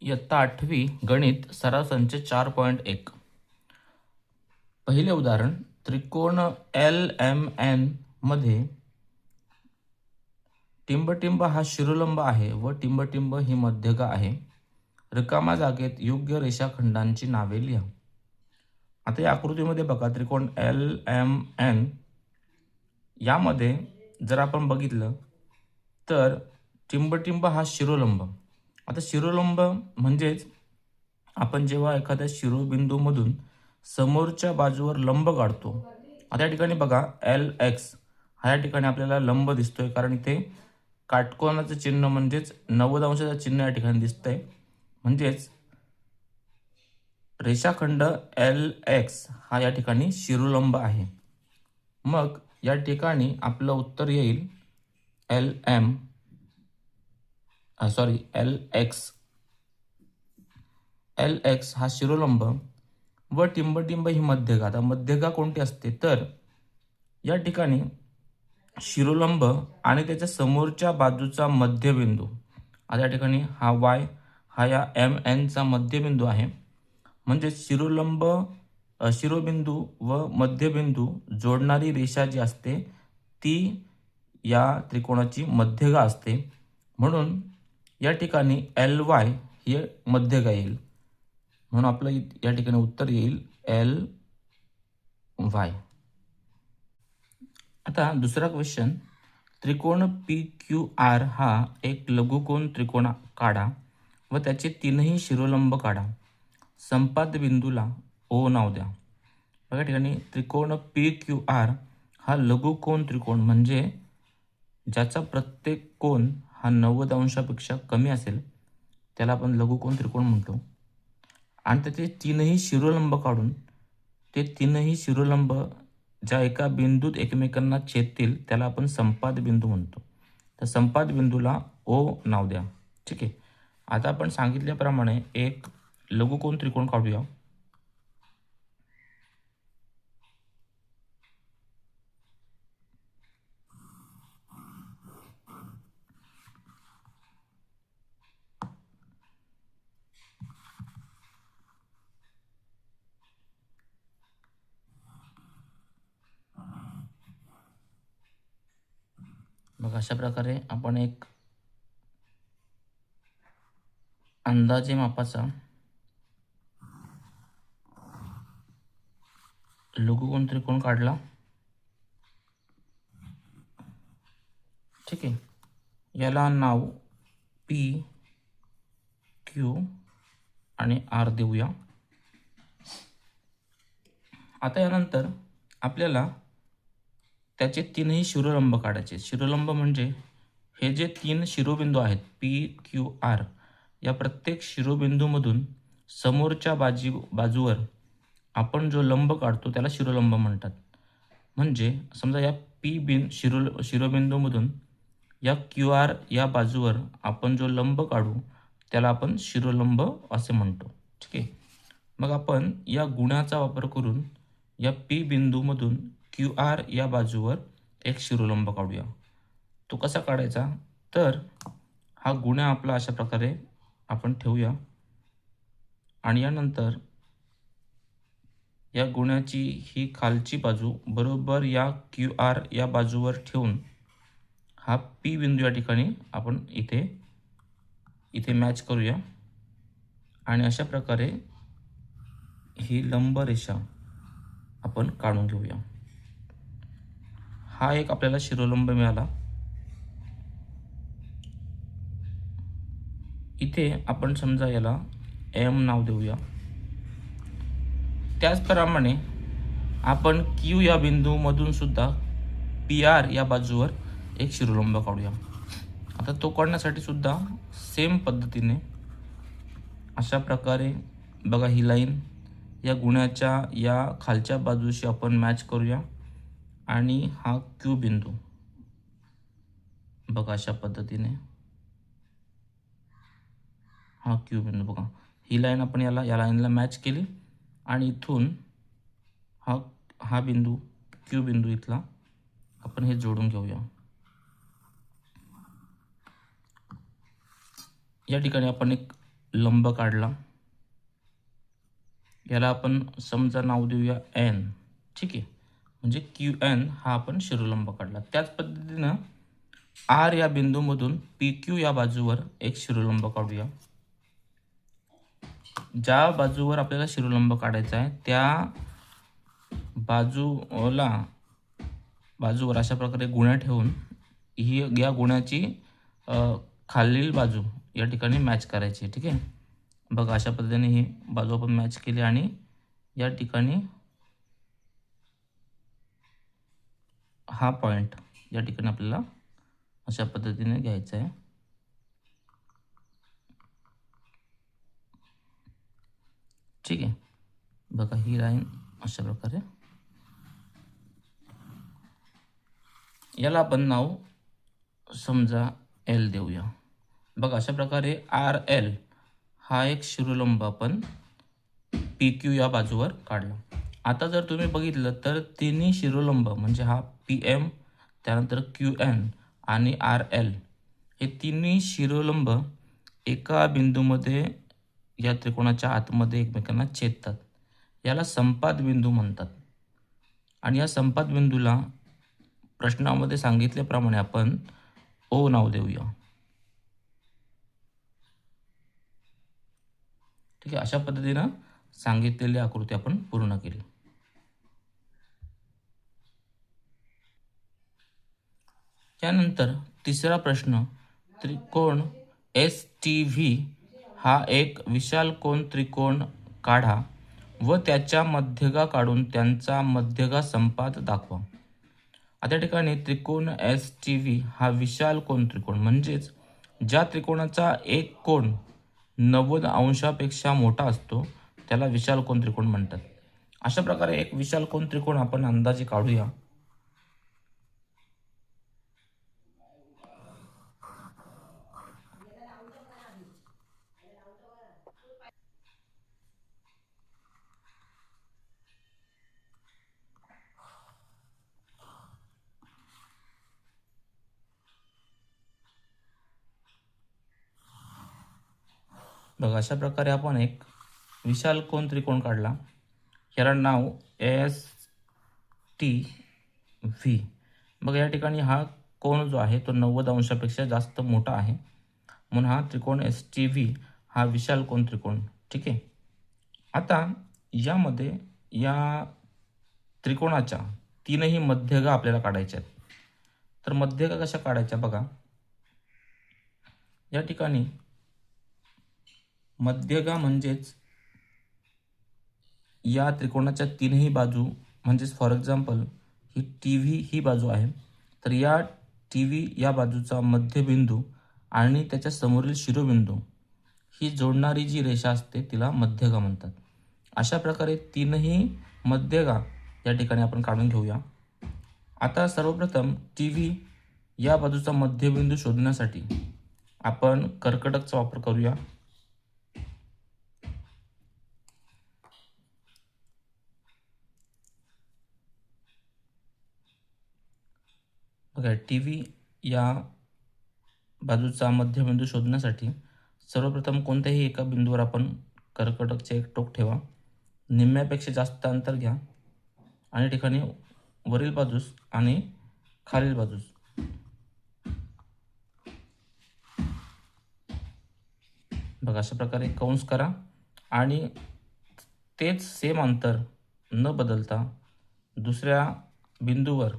इयत्ता 8वी गणित सराव संच 4.1. पहिले उदाहरण, त्रिकोण LMN मध्ये टिंबटिंब हा शिरोलंब आहे व टिंबटिंब ही मध्यगा आहे. रिकाम्या जागेत योग्य रेषाखंडांची नावे लिहा. आता या आकृतीमध्ये बघा, त्रिकोण LMN यामध्ये जर आपण बघितलं तर टिंबटिंब हा शिरोलंब. आता शिरोलंब म्हणजेच आपण जेव्हा एखाद्या शिरोबिंदूमधून समोरच्या बाजूवर लंब काढतो. आता या ठिकाणी बघा, LX हा या ठिकाणी आपल्याला लंब दिसतोय, कारण इथे काटकोनाचं चिन्ह म्हणजेच 90 अंशाचं चिन्ह या ठिकाणी दिसतंय. म्हणजेच रेषाखंड LX हा या ठिकाणी शिरोलंब आहे. मग या ठिकाणी आपलं उत्तर येईल LX. LX हा शिरोलंब व टिंबटिंब ही मध्यगा. आता मध्यगा कोणती असते तर या ठिकाणी शिरोलंब आणि त्याच्या समोरच्या बाजूचा मध्यबिंदू. आता या ठिकाणी हा Y हा या MN चा मध्यबिंदू आहे. म्हणजे शिरोबिंदू व मध्यबिंदू जोडणारी रेषा जी असते ती या त्रिकोणाची मध्यगा असते. म्हणून या ठिकाणी LY ही मध्यगा येईल. म्हणून आपलं या ठिकाणी उत्तर येईल LY. आता दुसरा क्वेश्चन, त्रिकोण PQR हा एक लघुकोन त्रिकोण काढा व त्याचे तीनही शिरोलंब काढा. संपाद्य बिंदूला O नाव द्या. बघा, या ठिकाणी त्रिकोण PQR हा लघुकोन त्रिकोण म्हणजे ज्याचा प्रत्येक कोन हा 90 अंशापेक्षा कमी असेल त्याला आपण लघुकोन त्रिकोण म्हणतो. आणि त्याचे तीनही शिरोलंब काढून ते तीनही शिरोलंब ज्या एका बिंदूत एकमेकांना छेदतील त्याला आपण संपाद्य बिंदू म्हणतो. तर संपाद्य बिंदूला O नाव द्या. ठीक आहे. आता आपण सांगितल्याप्रमाणे एक लघुकोन त्रिकोण काढूया. मग अशा प्रकारे आपण एक अंदाजे मापाचा लघुकोन त्रिकोण काढला. ठीक आहे. याला नाव P, Q आणि R देऊया. आता यानंतर आपल्याला त्याचे तीनही शिरोलंब काढायचे. शिरोलंब म्हणजे हे जे तीन शिरोबिंदू आहेत PQR, या प्रत्येक शिरोबिंदूमधून समोरच्या बाजूवर आपण जो लंब काढतो त्याला शिरोलंब म्हणतात. म्हणजे समजा या शिरोबिंदूमधून या QR या बाजूवर आपण जो लंब काढू त्याला आपण शिरोलंब असे म्हणतो. ठीक आहे. मग आपण या गुण्याचा वापर करून या P बिंदूमधून QR या बाजूवर एक शिरोलंब काढूया. तो कसा काढायचा तर हा गुण्या आपला अशा प्रकारे आपण ठेवूया आणि यानंतर या गुण्याची ही खालची बाजू बरोबर या QR या बाजूवर ठेवून हा P बिंदू या ठिकाणी आपण इथे मॅच करूया आणि अशा प्रकारे ही लंब रेषा आपण काढून घेऊया. हा एक आपल्याला शिरोलंब मिळाला. इथे आपण समजा याला M नाव देऊया. त्याचप्रमाणे आपण Q या बिंदूमधून सुद्धा PR या बाजूवर एक शिरोलंब काढूया. आता तो काढण्यासाठी सुद्धा सेम पद्धतीने अशा प्रकारे बघा, ही लाईन या गुण्याच्या या खालच्या बाजूशी आपण मॅच करूया आणि हा Q बिंदू बघा अशा पद्धतीने हा Q बिंदू बघा, ही लाईन आपण या लाईनला मॅच केली आणि इथून हा बिंदू Q बिंदू इथला आपण हे जोडून घेऊया. या ठिकाणी आपण एक लंब काढला, याला आपण समजा नाव देऊया एन. ठीक आहे, म्हणजे क्यू एन हा आपण शिरोलंब काढला. त्याच पद्धतीनं आर या बिंदूमधून पी क्यू या बाजूवर एक शिरोलंब काढूया. ज्या बाजूवर आपल्याला शिरोलंब काढायचा आहे त्या बाजूवर अशा प्रकारे गुण्या ठेवून या गुण्याची खालील बाजू या ठिकाणी मॅच करायची. ठीक आहे, बघा अशा पद्धतीने ही बाजू आपण मॅच केली आणि या ठिकाणी हा पॉईंट या ठिकाणी आपल्याला अशा पद्धतीने घ्यायचा आहे. ठीक आहे, बघा ही लाईन अशा प्रकारे, याला आपण नाव समजा एल देऊया. बघा अशा प्रकारे आर एल हा एक शिरोलंब आपण पी क्यू या बाजूवर काढला. आता जर तुम्ही बघितलं तर तिन्ही शिरोलंब म्हणजे हा पी एम, त्यानंतर क्यू एन आणि आर एल हे तिन्ही शिरोलंब एका बिंदूमध्ये या त्रिकोणाच्या आतमध्ये एकमेकांना छेदतात. याला संपात बिंदू म्हणतात. आणि या संपात बिंदूला प्रश्नामध्ये सांगितल्याप्रमाणे आपण ओ नाव देऊया. ठीक आहे, अशा पद्धतीनं सांगितलेली आकृती आपण पूर्ण केली. त्यानंतर तिसरा प्रश्न, त्रिकोण एस टी व्ही हा एक विशाल कोन त्रिकोण काढा व त्याच्या मध्यगा काढून त्यांचा मध्यगा संपात दाखवा. आता ठिकाणी त्रिकोण एस टी व्ही हा विशाल कोन त्रिकोण म्हणजेच ज्या त्रिकोणाचा एक कोन 90 अंशापेक्षा मोठा असतो त्याला विशाल कोन त्रिकोण म्हणतात. अशा प्रकारे एक विशाल कोन त्रिकोण आपण अंदाजे काढूया. बघा अशा प्रकारे आपण एक विशाल कोन त्रिकोण काढला. याला नाव एस टी व्ही. बघा या ठिकाणी हा कोन जो आहे तो 90 अंशापेक्षा जास्त मोठा आहे, म्हणून हा त्रिकोण एस टी व्ही हा विशाल कोन त्रिकोण. ठीक आहे, आता यामध्ये या त्रिकोणाच्या तीनही मध्यगा आपल्याला काढायच्या आहेत. तर मध्यगा कशा काढायच्या बघा, या ठिकाणी मध्यगा म्हणजेच या त्रिकोणाच्या तीनही बाजू, म्हणजेच फॉर एक्झाम्पल ही टी व्ही ही बाजू आहे, तर या टी व्ही या बाजूचा मध्यबिंदू आणि त्याच्या समोरील शिरोबिंदू ही जोडणारी जी रेषा असते तिला मध्यगा म्हणतात. अशा प्रकारे तीनही मध्यगा या ठिकाणी आपण काढून घेऊया. आता सर्वप्रथम टी व्ही या बाजूचा मध्यबिंदू शोधण्यासाठी आपण कर्कटकचा वापर करूया. बघा टी व्ही या बाजूचा मध्यबिंदू शोधण्यासाठी सर्वप्रथम कोणत्याही एका बिंदूवर आपण कर्कटकचे एक टोक ठेवा, निम्म्यापेक्षा जास्त अंतर घ्या आणि ठिकाणी वरील बाजूस आणि खालील बाजूस बघा अशा प्रकारे कंस करा आणि तेच सेम अंतर न बदलता दुसऱ्या बिंदूवर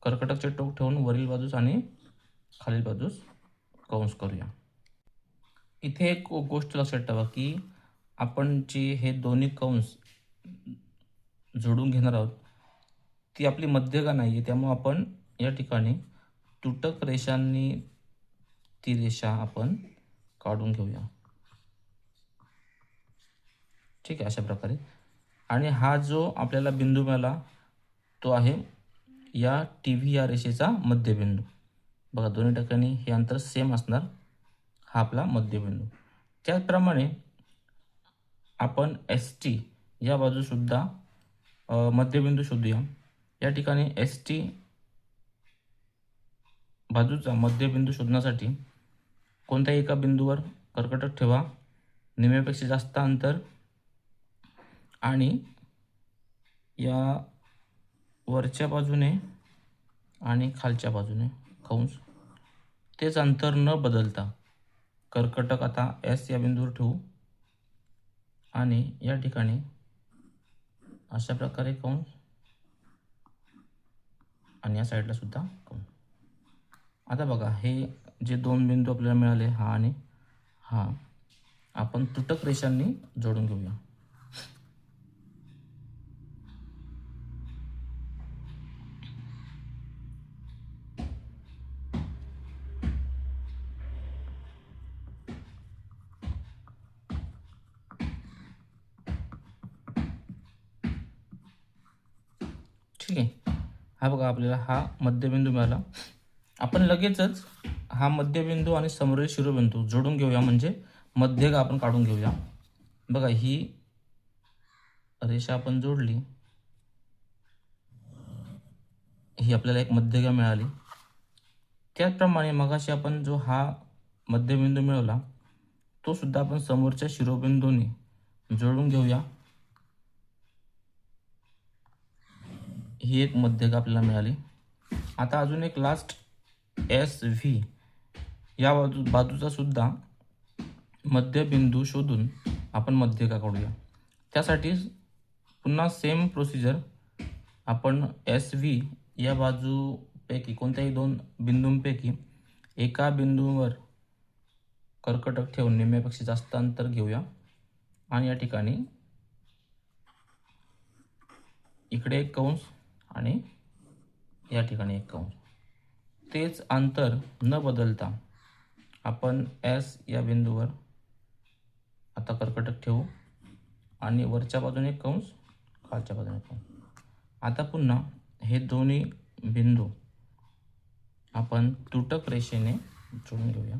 कर्कटकचे टोक ठेवून वरील बाजूस आणि खालील बाजूस कंस करूया. इथे एक गोष्ट लक्षात ठेवा की आपण जे हे दोन्ही कंस जोडून घेणार आहोत ती आपली मध्यगा नाही आहे, त्यामुळे आपण या ठिकाणी तुटक रेषांनी ती रेषा आपण काढून घेऊया. ठीक आहे, अशा प्रकारे. आणि हा जो आपल्याला बिंदू मिळाला तो आहे या टी व्ही या रेषेचा मध्यबिंदू. बघा दोन्ही ठिकाणी हे अंतर सेम असणार, हा आपला मध्यबिंदू. त्याचप्रमाणे आपण एस टी या बाजूसुद्धा मध्यबिंदू शोधूया. या ठिकाणी एस टी बाजूचा मध्यबिंदू शोधण्यासाठी कोणत्याही एका बिंदूवर कर्कटक ठेवा निम्म्यापेक्षा जास्त अंतर आणि या वरच्या बाजूने आणि खालच्या बाजूने कंस तेच अंतर न बदलता कर्कटक आता एस या बिंदूवर ठेवू आणि या ठिकाणी अशा प्रकारे कंस आणि या साईडला सुद्धा कंस. आता बघा हे जे दोन बिंदू आपल्याला मिळाले, हा आणि हा, आपण तुटक रेषांनी जोडून घेऊया. ठीक आहे. हा बघा आपल्याला हा मध्यबिंदू मिळाला. आपण लगेचच हा मध्यबिंदू आणि समोरील शिरोबिंदू जोडून घेऊया, म्हणजे मध्यगा आपण काढून घेऊया. बघा ही रेषा आपण जोडली, ही आपल्याला एक मध्यगा मिळाली. त्याचप्रमाणे मगाशी आपण जो हा मध्यबिंदू मिळवला तो सुद्धा आपण समोरच्या शिरोबिंदूने जोडून घेऊया. ही एक मध्यगा आपल्याला मिळाली. आता अजून एक लास्ट एस व्ही या बाजूचा सुद्धा मध्यबिंदू शोधून आपण मध्यगा काढूया. त्यासाठी पुन्हा सेम प्रोसिजर, आपण एस व्ही या बाजूपैकी कोणत्याही दोन बिंदूंपैकी एका बिंदूवर कर्कटक ठेवून निम्म्यापेक्षा जास्त अंतर घेऊया आणि या ठिकाणी इकडे एक कंस आणि या ठिकाणी एक कंस. तेच अंतर न बदलता आपण एस या बिंदूवर आता कर्कटक ठेवू आणि वरच्या बाजूने एक कंस, खालच्या बाजूने कंस. आता पुन्हा हे दोन्ही बिंदू आपण तुटक रेषेने जोडून घेऊया.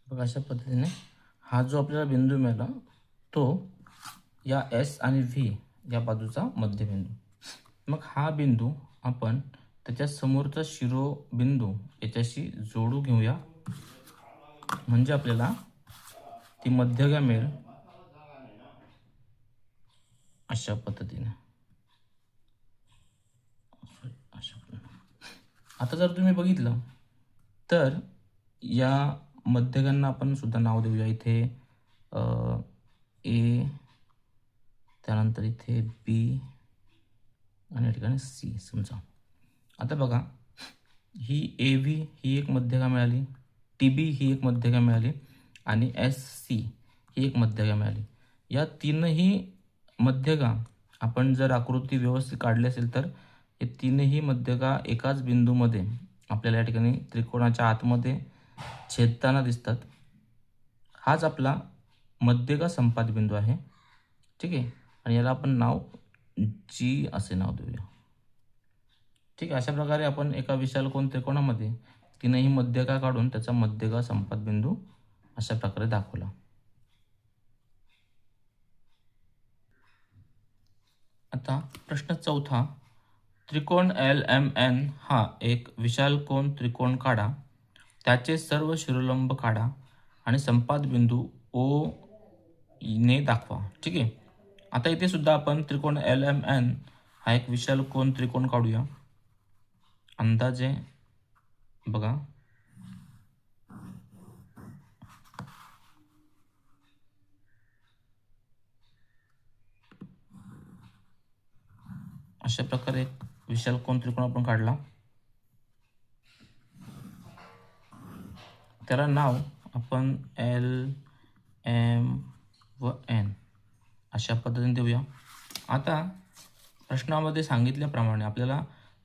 अशा पद्धतीने हा जो आपल्याला बिंदू मिळाला तो या एस आणि व्ही या बाजूचा मध्यबिंदू. मग हा बिंदू आपण त्याच्या समोरचा शिरोबिंदू याच्याशी जोडू घेऊया, म्हणजे आपल्याला ती मध्यगा मिळेल अशा पद्धतीने. आता जर तुम्ही बघितलं तर या मध्यगांना आपण सुद्धा नाव देऊया. इथे ए, त्यानंतर इथे बी आणि या ठिकाणी सी समजा. आता बघा ही ए व्ही ही एक मध्यगा मिळाली, टी बी ही एक मध्यगा मिळाली आणि एस सी ही एक मध्यगा मिळाली. या तीनही मध्यगा आपण जर आकृती व्यवस्थित काढली असेल तर हे तीनही मध्यगा एकाच बिंदूमध्ये आपल्याला या ठिकाणी त्रिकोणाच्या आतमध्ये छेदताना दिसतात. हाच आपला मध्यगा संपात बिंदू आहे. ठीक आहे, आणि याला आपण नाव जी असे नाव देऊया. ठीक आहे, अशा प्रकारे आपण एका विशालकोन त्रिकोणामध्ये तीनही मध्यगा काढून त्याचा मध्यगा संपात बिंदू अशा प्रकारे दाखवला. आता प्रश्न चौथा, त्रिकोण LMN हा एक विशालकोन त्रिकोण काढा, त्याचे सर्व शिरोलंब काढा आणि संपात बिंदू O ने दाखवा. ठीक आहे, आता इथे सुद्धा आपण त्रिकोण LMN हा एक विशालकोन त्रिकोण काढूया. अंदाजे बघा अशा प्रकारे एक विशालकोन त्रिकोण आपण काढला. त्याला नाव आपण L, M व N अशा पद्धतीने देऊया. आता प्रश्नामध्ये सांगितल्याप्रमाणे आपल्याला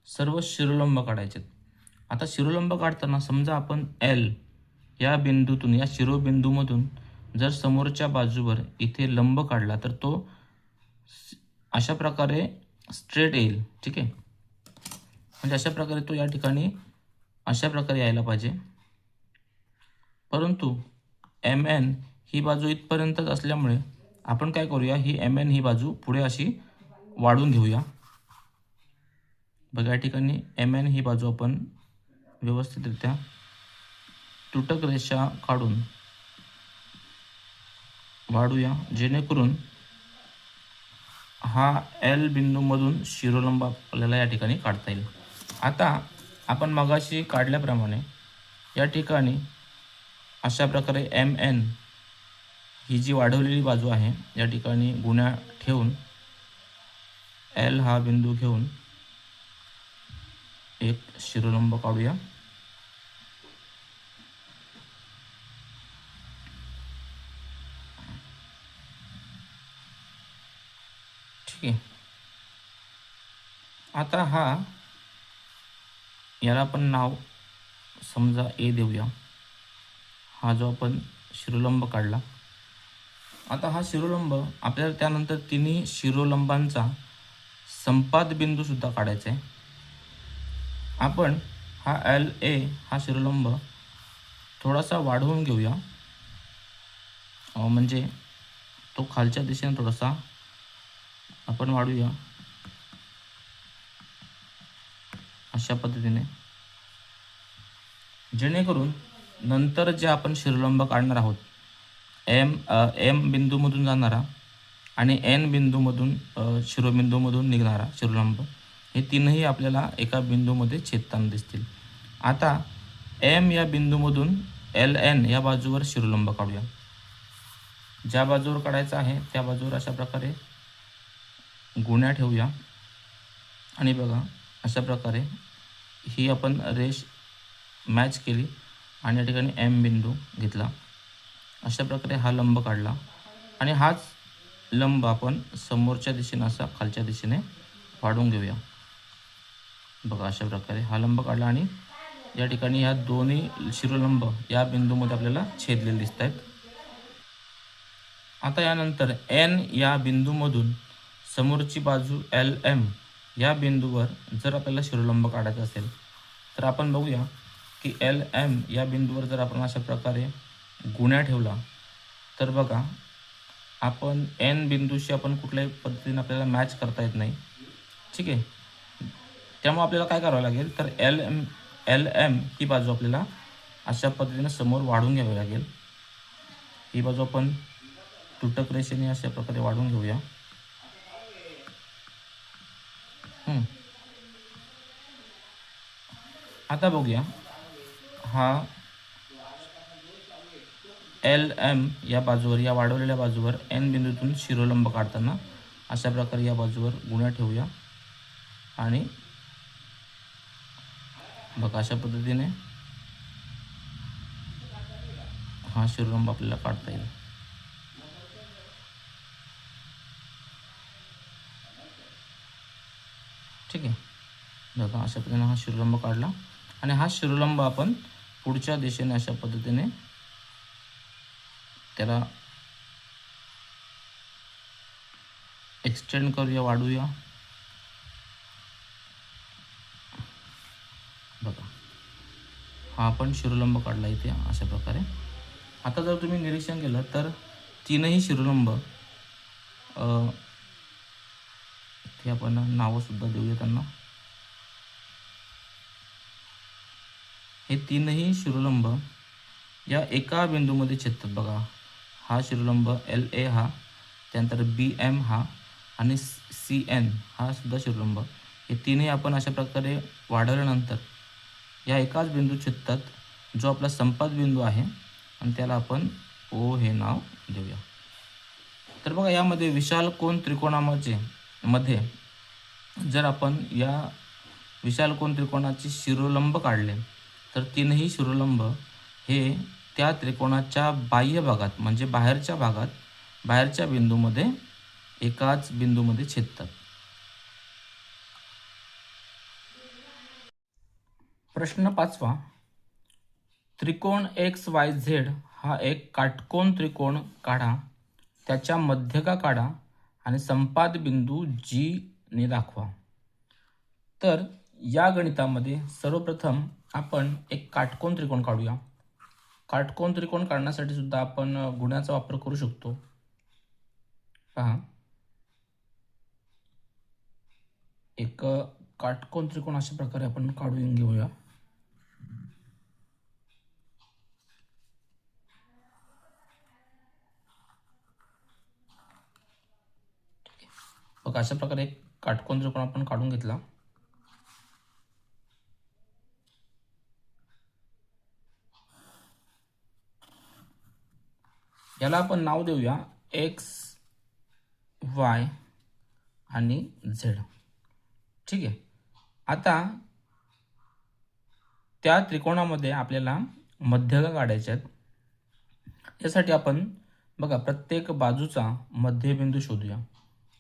सर्व शिरोलंब काढायचे. आता शिरोलंब काढताना समजा आपण L या बिंदूतून, या शिरोबिंदूमधून जर समोरच्या बाजूवर इथे लंब काढला तर तो अशा प्रकारे स्ट्रेट येईल. ठीक आहे, म्हणजे अशा प्रकारे तो या ठिकाणी अशा प्रकारे यायला पाहिजे. परंतु MN ही बाजू इथपर्यंतच असल्यामुळे आपण काय करूया, ही MN ही बाजू पुढे अशी वाढून घेऊया. बघा या ठिकाणी MN ही बाजू आपण व्यवस्थितरित्या तुटक रेषा काढून वाढूया, जेणेकरून हा L बिंदूमधून शिरोलंब आपल्याला या ठिकाणी काढता येईल. आता आपण मगाशी काढल्याप्रमाणे या ठिकाणी अशा प्रकारे MN ही जी वाढवलेली बाजू आहे या ठिकाणी गुण्या ठेवून L हा बिंदू घेऊन एक शिरोलंब काढूया. ठीक आहे. आता याला आपण नाव समजा A देऊया. हा जो आपण शिरोलंब काढला, आता हा शिरोलंब आपल्याला त्यानंतर तिन्ही शिरोलंबांचा संपाद बिंदू सुद्धा काढायचा आहे. आपण हा LA हा शिरोलंब थोडासा वाढवून घेऊया, म्हणजे तो खालच्या दिशेने थोडासा आपण वाढूया अशा पद्धतीने, जेणेकरून नंतर जे आपण शिरोलंब काढणार आहोत M बिंदूमधून जाणारा आणि N बिंदूमधून शिरोबिंदूमधून निघणारा शिरोलंब, हे तीनही आपल्याला एका बिंदूमध्ये छेदताना दिसतील. आता M या बिंदूमधून LN या बाजूवर शिरोलंब काढूया. ज्या बाजूवर काढायचा आहे त्या बाजूवर अशा प्रकारे गुण्या ठेवूया आणि बघा अशा प्रकारे ही आपण रेष मॅच केली आणि या ठिकाणी M बिंदू घेतला. अशा प्रकारे हा लंब काढला आणि हाच लंब आपण समोरच्या दिशेने असा खालच्या दिशेने वाढवून घेऊया. बघा अशा प्रकारे हा लंब काढला आणि या ठिकाणी ह्या दोन्ही शिरोलंब या बिंदूमध्ये आपल्याला छेदलेले दिसत आहेत. आता यानंतर N या बिंदूमधून समोरची बाजू LM या बिंदूवर जर आपल्याला शिरोलंब काढायचा असेल तर आपण बघूया की LM या बिंदूवर जर आपण अशा प्रकारे गुण्या ठेवला तर बघा आपण N बिंदूशी आपण कुठल्याही पद्धतीने आपल्याला मॅच करता येत नाही. ठीक आहे. त्यामुळे आपल्याला काय करावं लागेल तर LM ही बाजू आपल्याला अशा पद्धतीने समोर वाढून घ्यावी लागेल. ही बाजू आपण तुटक रेषेने अशा प्रकारे वाढून घेऊया. आता बघूया हा LM या बाजूवर, या वाढवलेल्या बाजूवर N बिंदूतून शिरोलंब काढताना अशा प्रकारे या बाजूवर गुण्या ठेवूया आणि बघा अशा पद्धतीने हा शिरोलंब आपल्याला काढता येईल. ठीक आहे. बघा अशा पद्धतीने हा शिरोलंब काढला आणि हा शिरोलंब आपण पुढच्या दिशेने अशा पद्धतीने त्याला एक्सटेंड करूया, वाढूया. बघा हा आपण शिरोलंब काढला इथे अशा प्रकारे. आता जर तुम्ही निरीक्षण केलं तर तीनही शिरोलंब इथे आपण नावंसुद्धा देऊया त्यांना. हे तीनही शिरोलंब या एका बिंदूमध्ये छेदतात. बघा हा शिरोलंब LA हा, त्यानंतर BM हा आणि CN हा सुद्धा शिरोलंब, हे तीनही आपण अशा प्रकारे वाढवल्यानंतर या एकाच बिंदू छेदतात, जो आपला संपाद बिंदू आहे आणि त्याला आपण O हे नाव देऊया. तर बघा यामध्ये विशाल कोन त्रिकोणामध्ये जर आपण या विशाल कोन त्रिकोणाचे शिरोलंब काढले तर तीनही शिरोलंब हे त्या त्रिकोणाच्या बाह्य भागात म्हणजे बाहेरच्या भागात, बाहेरच्या बिंदूमध्ये एकाच बिंदूमध्ये छेदतात. प्रश्न 5वा, त्रिकोण XYZ हा एक काटकोन त्रिकोण काढा, त्याच्या मध्यका काढा आणि संपाद बिंदू G ने दाखवा. तर या गणितामध्ये सर्वप्रथम आपण एक काटकोन त्रिकोण काढूया. काटकोन त्रिकोण काढण्यासाठी सुद्धा आपण गुण्याचा वापर करू शकतो. पहा, एक काटकोन त्रिकोण अशा प्रकारे आपण काढून घेऊया. बघा, अशा प्रकारे एक काटकोन त्रिकोण आपण काढून घेतला. याला आपण नाव देऊया एक्स, वाय आणि झेड. ठीक आहे. आता त्या त्रिकोणामध्ये आपल्याला मध्यगा काढायचे आहेत. यासाठी आपण बघा प्रत्येक बाजूचा मध्यबिंदू शोधूया.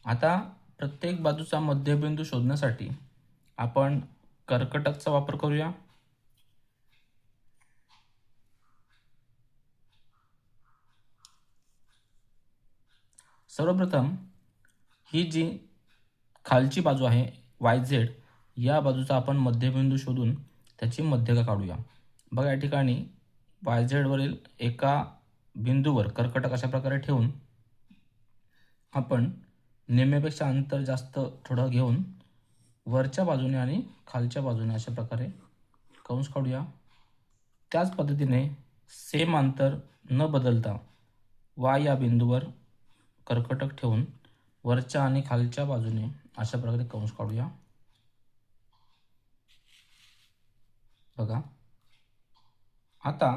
आता प्रत्येक बाजूचा मध्यबिंदू शोधण्यासाठी आपण कर्कटकचा वापर करूया. सर्वप्रथम ही जी खालची बाजू आहे वाय झेड, या बाजूचा आपण मध्यबिंदू शोधून त्याची मध्यगा काढूया. बघा, या ठिकाणी वाय झेडवरील एका बिंदूवर कर्कटक अशा प्रकारे ठेवून आपण निम्म्यापेक्षा अंतर जास्त थोडं घेऊन वरच्या बाजूने आणि खालच्या बाजूने अशा प्रकारे कंस काढूया. त्याच पद्धतीने सेम अंतर न बदलता वाय या बिंदूवर कर्कटक ठेवून वरच्या आणि खालच्या बाजूने अशा प्रकारे कंस काढूया. बघा, आता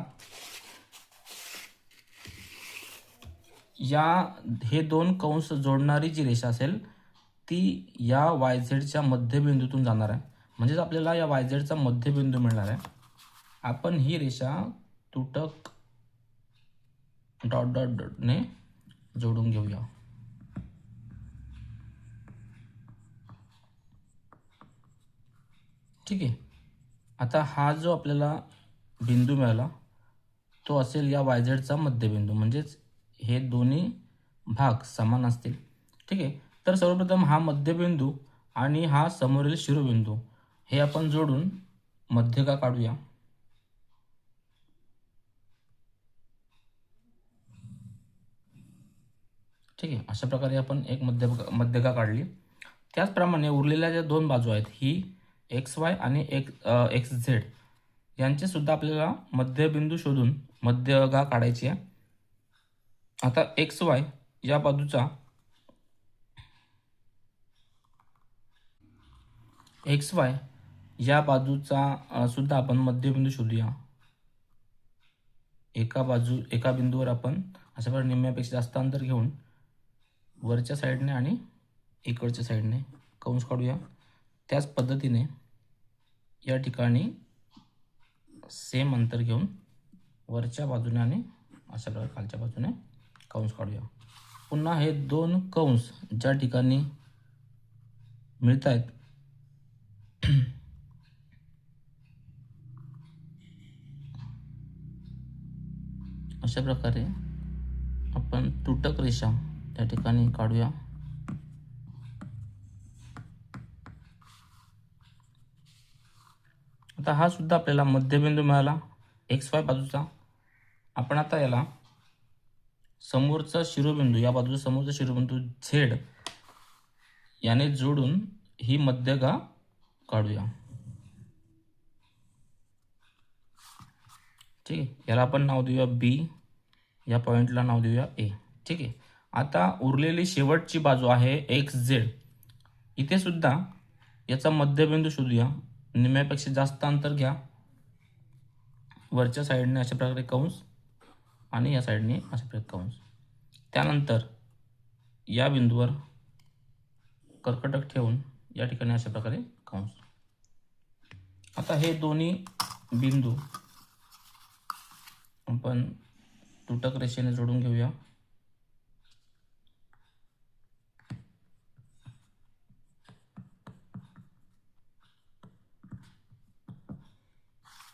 हे दोन कंस जोडणारी जी रेषा असेल ती या वाय झेडच्या मध्यबिंदूतून जाणार आहे. म्हणजेच आपल्याला या वाय झेडचा मध्यबिंदू मिळणार आहे. आपण ही रेषा तुटक डॉट डॉट डॉटने जोडून घेऊया. ठीक आहे. आता हा जो आपल्याला बिंदू मिळाला तो असेल या वाय झेडचा मध्यबिंदू, म्हणजेच हे दोन्ही भाग समान असतील. ठीक आहे. तर सर्वप्रथम हा मध्यबिंदू आणि हा समोरील शिरोबिंदू हे आपण जोडून मध्यगा काढूया. ठीक आहे. अशा प्रकारे आपण एक मध्यगा काढली. त्याचप्रमाणे उरलेल्या ज्या दोन बाजू आहेत ही एक्स वाय आणि एक्स झेड यांचे सुद्धा आपल्याला मध्यबिंदू शोधून मध्यगा काढायची आहे. आता एक्स वाय या बाजूचा सुद्धा आपण मध्यबिंदू शोधूया. एका बिंदूवर आपण अशा प्रकारे निम्म्यापेक्षा जास्त अंतर घेऊन वरच्या साईडने आणि इकडच्या साईडने कंस काढूया. त्याच पद्धतीने या ठिकाणी सेम अंतर घेऊन वरच्या बाजूने आणि अशा प्रकारे खालच्या बाजूने कंस काढूया. पुन्हा हे दोन कंस ज्या ठिकाणी मिळत आहेत अशा प्रकारे आपण तुटक रेषा त्या ठिकाणी काढूया. आता हा सुद्धा आपल्याला मध्यबिंदू मिळाला एक्स वाय बाजूचा. आपण आता याला समोरचा शिरोबिंदू, या बाजूचा समोरचा शिरोबिंदू झेड याने जोडून ही मध्यगा काढूया. ठीक आहे. याला आपण नाव देऊया बी, या पॉईंटला नाव देऊया ए. ठीक आहे. आता उरलेली शेवटची बाजू आहे एक्स झेड. इथे सुद्धा याचा मध्यबिंदू शोधूया. निम्म्यापेक्षा जास्त अंतर घ्या. वरच्या साईडने अशा प्रकारे कंस आणि या साईडने अशा प्रकारे कंस. त्यानंतर या बिंदूवर कर्कटक ठेवून या ठिकाणी अशा प्रकारे कंस. आता हे दोन्ही बिंदू आपण तुटक रेषेने जोडून घेऊया.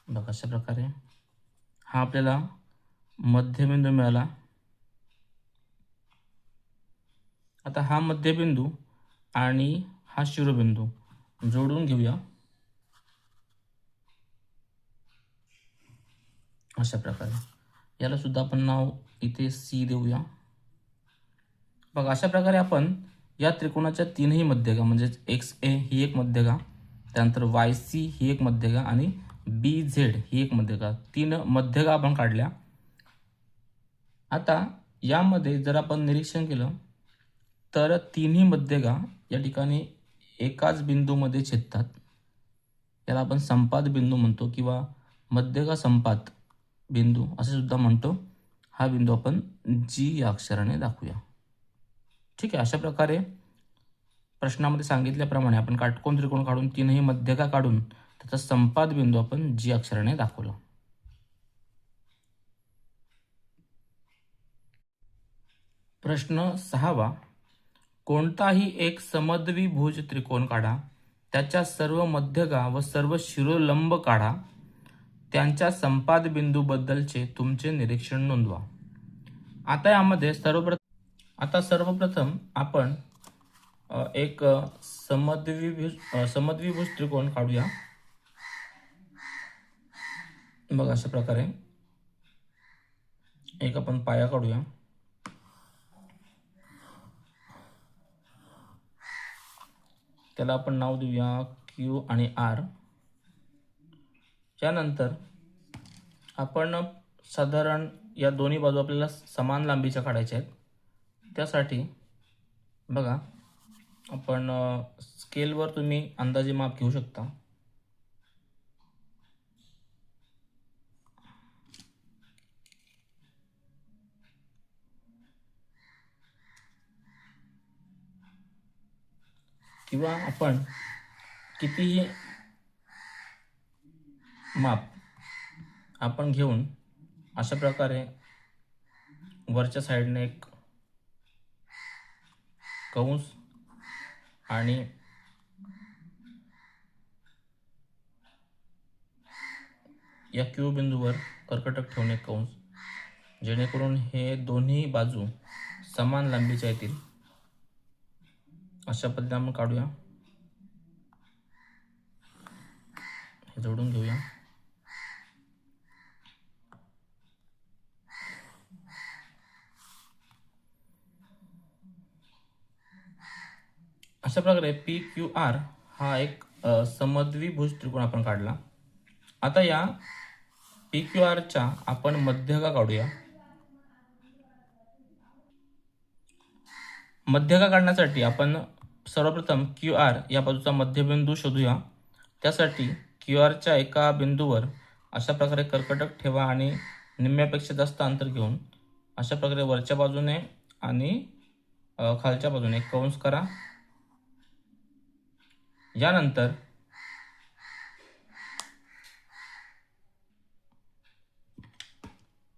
बघा, अशा प्रकारे हा आपल्याला मध्यबिंदू मिळाला. आता हा मध्यबिंदू आणि हा शिरोबिंदू जोडून घेऊया. अशा प्रकारे याला सुद्धा आपण नाव इथे सी देऊया. बघा अशा प्रकारे आपण या त्रिकोणाच्या तीनही मध्यगा म्हणजेच एक्स ए ही एक मध्यगा, त्यानंतर वाय सी ही एक मध्यगा आणि बी झेड ही एक मध्यगा, तीन मध्यगा आपण काढल्या. आता यामध्ये जर आपण निरीक्षण केलं तर तिन्ही मध्यगा या ठिकाणी एकाच बिंदूमध्ये छेदतात. याला आपण संपात बिंदू म्हणतो किंवा मध्यगा संपात बिंदू असे सुद्धा म्हणतो. हा बिंदू आपण जी या अक्षराने दाखवूया. ठीक आहे. अशा प्रकारे प्रश्नामध्ये सांगितल्याप्रमाणे आपण काटकोन त्रिकोण काढून तीनही मध्यगा काढून त्याचा संपात बिंदू आपण जी अक्षराने दाखवला. प्रश्न 6वा, कोणताही एक समद्विभुज त्रिकोण काढा, त्याच्या सर्व मध्यगा व सर्व शिरोलंब काढा, त्यांच्या संपात बिंदूबद्दलचे तुमचे निरीक्षण नोंदवा. आता यामध्ये सर्वप्रथम आपण एक समद्विभुज त्रिकोण काढूया. बघा अशा प्रकारे एक आपण पाया काढूया. त्याला आपण नाव देऊया क्यू आणि आर. त्यानंतर आपण साधारण या दोन्ही बाजू आपल्याला समान लांबीच्या काढायच्या आहेत. त्यासाठी बघा आपण स्केलवर तुम्ही अंदाजे माप घेऊ शकता. किंवा आपण कितीही माप आपण घेऊन अशा प्रकारे वरच्या साईडने एक कंस आणि या क्यू बिंदूवर कर्कटक ठेवून एक कंस, जेणेकरून हे दोन्ही बाजू समान लांबीच्या येतील. अशा पद्धतीने आपण काढूया. हे जोडून घेऊया. अशा प्रकारे पी क्यू आर हा एक समद्विभुज त्रिकोण आपण काढला. आता या पी क्यू आरच्या आपण मध्यगा काढूया. मध्यगा काढण्यासाठी आपण सर्वप्रथम क्यू आर या बाजूचा मध्यबिंदू शोधूया. त्यासाठी क्यू आरच्या एका बिंदूवर अशा प्रकारे कर्कटक ठेवा आणि निम्म्यापेक्षा जास्त अंतर घेऊन अशा प्रकारे वरच्या बाजूने आणि खालच्या बाजूने एक कंस करा.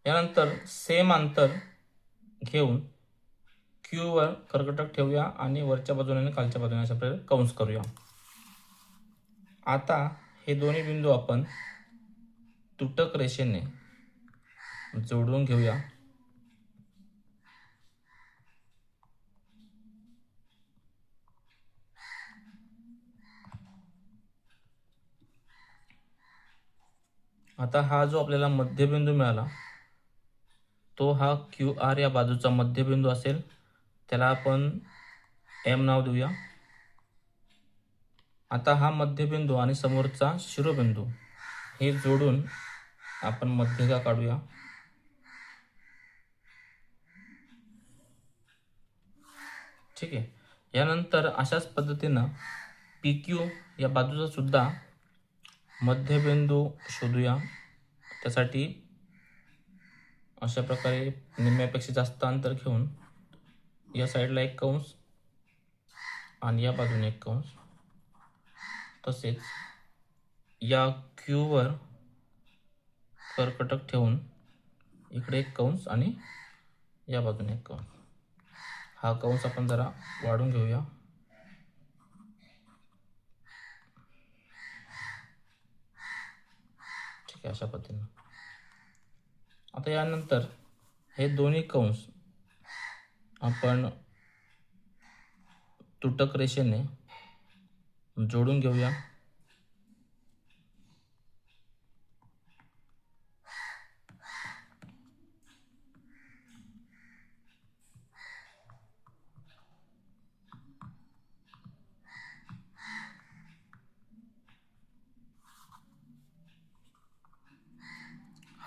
यानंतर सेम अंतर घेऊन क्यू वर कर्कटक ठेवूया आणि वरच्या बाजूने आणि खालच्या बाजूने अशा प्रकारे कंस करूया. आता हे दोन्ही बिंदू आपण तुटक रेषेने जोडून घेऊया. आता हा जो आपल्याला मध्यबिंदू मिळाला तो हा क्यू आर या बाजूचा मध्यबिंदू असेल. त्याला आपण एम नाव देऊया. आता हा मध्यबिंदू आणि समोरचा शिरोबिंदू हे जोडून आपण मध्यगा काढूया. ठीक आहे. यानंतर अशाच पद्धतीनं पी क्यू या बाजूचा सुद्धा मध्यबिंदू शोधूया. त्यासाठी अशा प्रकारे निम्म्यापेक्षा जास्त अंतर घेऊन या साईडला एक कंस आणि या बाजूने एक कंस, तसेच या क्यूवर कर्कटक ठेवून इकडे एक कंस आणि या बाजूने एक कंस. हा कंस आपण जरा वाढून घेऊया. ठीक आहे. अशा पद्धतीने आता यानंतर हे दोन्ही कंस आपण तुटक रेषेने जोडून घेऊया.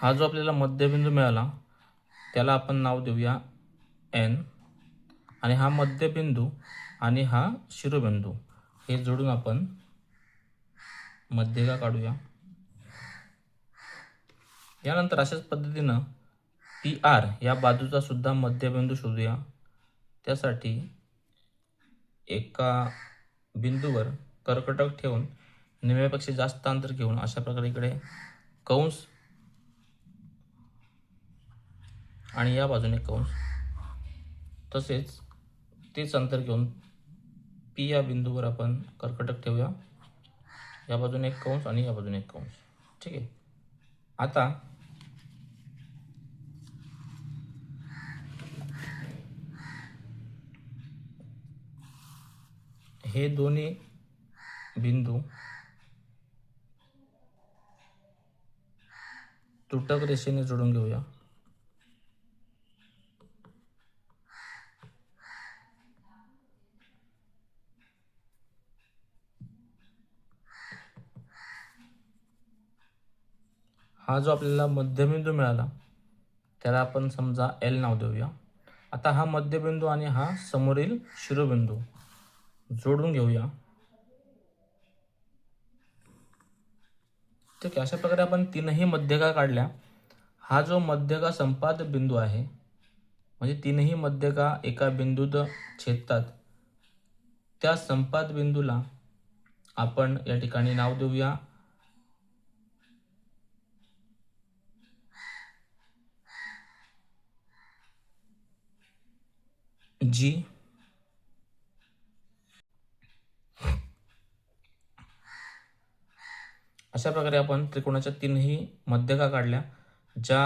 हा जो आपल्याला मध्यबिंदू मिळाला त्याला आपण नाव देऊया N, आणि हा मध्यबिंदू आणि हा शिरोबिंदू हे जोडून आपण मध्यगा काढूया. यानंतर अशाच पद्धतीनं PR या बाजूचा सुद्धा मध्यबिंदू शोधूया. त्यासाठी एका बिंदूवर कर्कटक ठेवून निम्म्यापेक्षा जास्त अंतर घेऊन अशा प्रकारे इकडे कंस आणि या बाजूने कंस, तसेच तेच अंतर घेऊन P या बिंदूवर आपण कर्कटक ठेवूया. या बाजूने एक कंस आणि या बाजूने एक कंस. ठीक आहे. आता हे दोन्ही बिंदू तुटक रेषेने जोडून घेऊया. हा जो आपल्याला मध्यबिंदू मिळाला त्याला आपण समजा L नाव देऊया. आता हा मध्यबिंदू आणि हा समोरील शिरोबिंदू जोडून घेऊया. ठीक आहे. अशा प्रकारे आपण तीनही मध्यगा काढल्या. हा जो मध्यगा संपाद बिंदू आहे, म्हणजे तीनही मध्यगा एका बिंदूत छेदतात, त्या संपाद बिंदूला आपण या ठिकाणी नाव देऊया G. अशा प्रकारे आपण त्रिकोणाच्या तीनही मध्यगा काढल्या. ज्या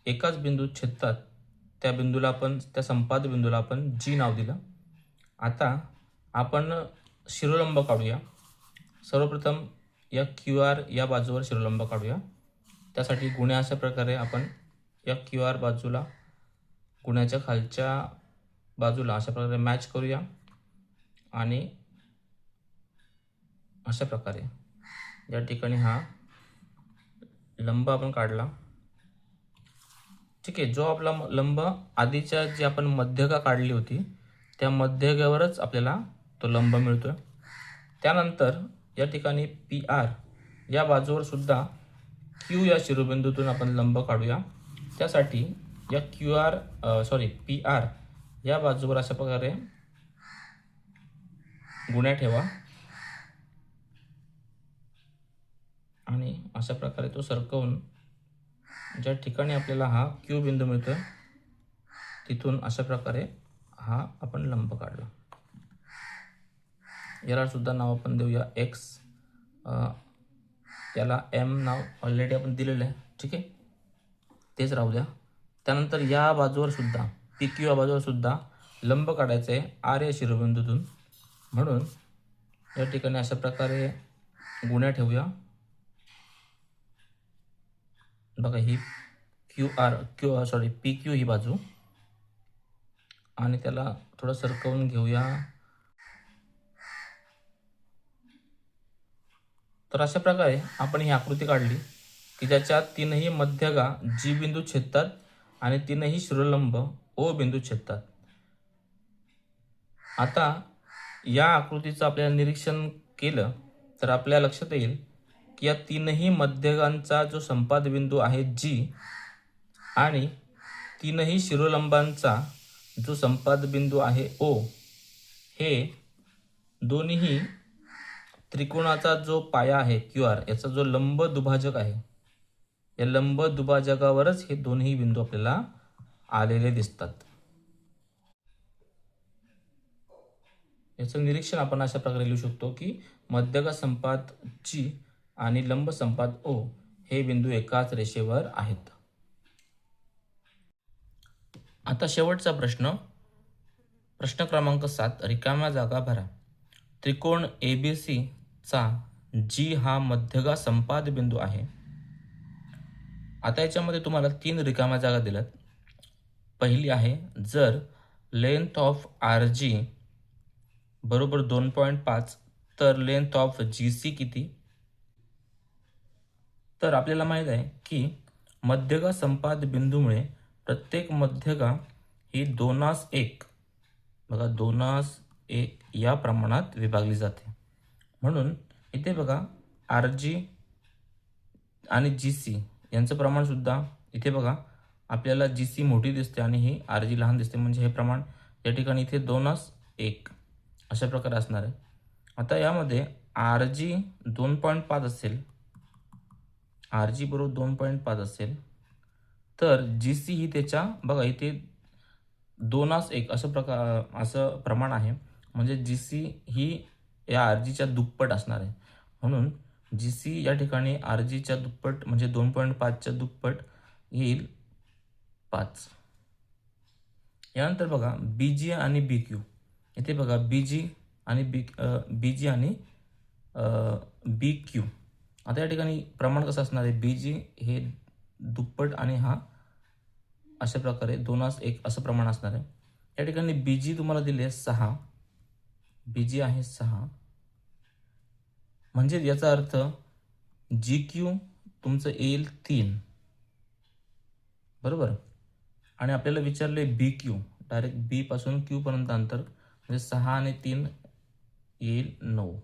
एकाच बिंदूत छेदतात त्या बिंदूला आपण, त्या संपाद बिंदूला आपण G नाव दिलं. आता आपण शिरोलंब काढूया. सर्वप्रथम या QR या बाजूवर शिरोलंब काढूया. त्यासाठी गुण्या अशा प्रकारे आपण या QR बाजूला गुण्याच्या खालच्या बाजूला अशा प्रकारे मॅच करूया आणि अशा प्रकारे या ठिकाणी हा लंब आपण काढला. ठीक आहे. जो आपला लंब आधीच्या जी आपण मध्यगा काढली होती त्या मध्यगावरच आपल्याला तो लंब मिळतोय. त्यानंतर या ठिकाणी PR या बाजूवर सुद्धा Q या शिरोबिंदूतून आपण लंब काढूया. त्यासाठी या PR या बाजूवर अशा प्रकारे गुण्या ठेवा आणि अशा प्रकारे तो सरकवून ज्या ठिकाणी आपल्याला हा Q बिंदू मिळतोय तिथून अशा प्रकारे हा आपण लंब काढला. याला सुद्धा नाव आपण देऊया X. याला M नाव ऑलरेडी आपण दिलेलं आहे. ठीक आहे, तेच राहू द्या. त्यानंतर या बाजूवर सुद्धा PQ या बाजूवर सुद्धा लंब काढायचं आहे R या शिरोबिंदूतून. म्हणून या ठिकाणी अशा प्रकारे गुण्या ठेवूया. बघा ही PQ ही बाजू आणि त्याला थोडं सरकवून घेऊया. तर अशा प्रकारे आपण ही आकृती काढली की ज्याच्यात तीनही मध्यगा G बिंदू छेदतात आणि तीनही शिरोलंब O बिंदू छेदतात. आता या आकृतीचं आपल्याला निरीक्षण केलं तर आपल्या लक्षात येईल की या तीनही मध्यगांचा जो संपाद बिंदू आहे G आणि तीनही शिरोलंबांचा जो संपाद बिंदू आहे O, हे दोन्हीही त्रिकोणाचा जो पाया आहे QR याचा जो लंब दुभाजक आहे, या लंब दुभाजकावरच हे दोन्ही बिंदू आपल्याला आलेले दिसतात. याचं निरीक्षण आपण अशा प्रकारे लिहू शकतो की मध्यगा संपाद G आणि लंब संपाद O हे बिंदू एकाच रेषेवर आहेत. आता शेवटचा प्रश्न क्रमांक 7, रिकाम्या जागा भरा. त्रिकोण ABC चा G हा मध्यगा संपाद बिंदू आहे. आता याच्यामध्ये तुम्हाला 3 रिकाम्या जागा दिल्यात. पहिली आहे, जर लेंथ ऑफ RG बरोबर 2.5 तर लेंथ ऑफ GC किती? तर आपल्याला माहित आहे की मध्यगा संपाद बिंदूमुळे प्रत्येक मध्यगा ही 2:1 बघा 2:1 या प्रमाणात विभागली जाते. म्हणून इथे बघा RG आणि GC यांचं प्रमाण सुद्धा इथे बघा आपल्याला GC मोठी दिसते आणि ही RG लहान दिसते, म्हणजे हे प्रमाण या ठिकाणी इथे 2:1 अशा प्रकारे असणार आहे. आता यामध्ये RG 2.5 असेल, RG बरोबर 2.5 असेल, तर GC ही त्याच्या बघा इथे 2:1 असं प्रमाण आहे, म्हणजे GC ही या RGच्या दुप्पट असणार आहे. म्हणून GC या ठिकाणी RGच्या दुप्पट म्हणजे 2.5च्या दुप्पट येईल 5. यानंतर बघा BG आणि BQ. इथे बघा BG आणि BQ. आता या ठिकाणी प्रमाण कसं असणार आहे, BG हे दुप्पट आणि हा अशा प्रकारे 2:1 असं प्रमाण असणार आहे. या ठिकाणी BG तुम्हाला दिले 6, BG आहे 6, म्हणजे याचा अर्थ GQ तुमचं येईल 3, बरोबर. आणि आपल्याला विचारले BQ, डायरेक्ट B पासून Q पर्यंत अंतर, म्हणजे 6 आणि 3 येईल 9.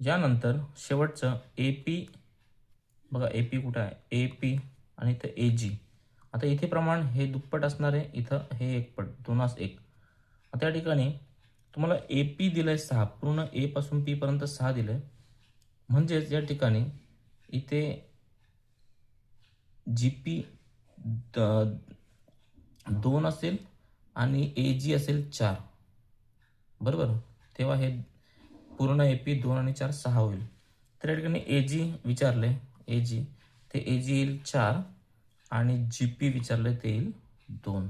यानंतर शेवटचं AP. बघा AP कुठं आहे, AP आणि इथं AG. आता इथे प्रमाण हे दुप्पट असणार आहे, इथं हे एकपट 2:1. आता या ठिकाणी तुम्हाला AP दिलंय 6, पूर्ण A पासून P पर्यंत 6 दिलंय, म्हणजेच या ठिकाणी इथे GP 2 असेल आणि AG असेल 4, बरोबर. तेव्हा हे पूर्ण AP 2 आणि 4 6 होईल. तर या ठिकाणी AG विचारले, AG ते AG येईल 4 आणि GP विचारले ते येईल 2.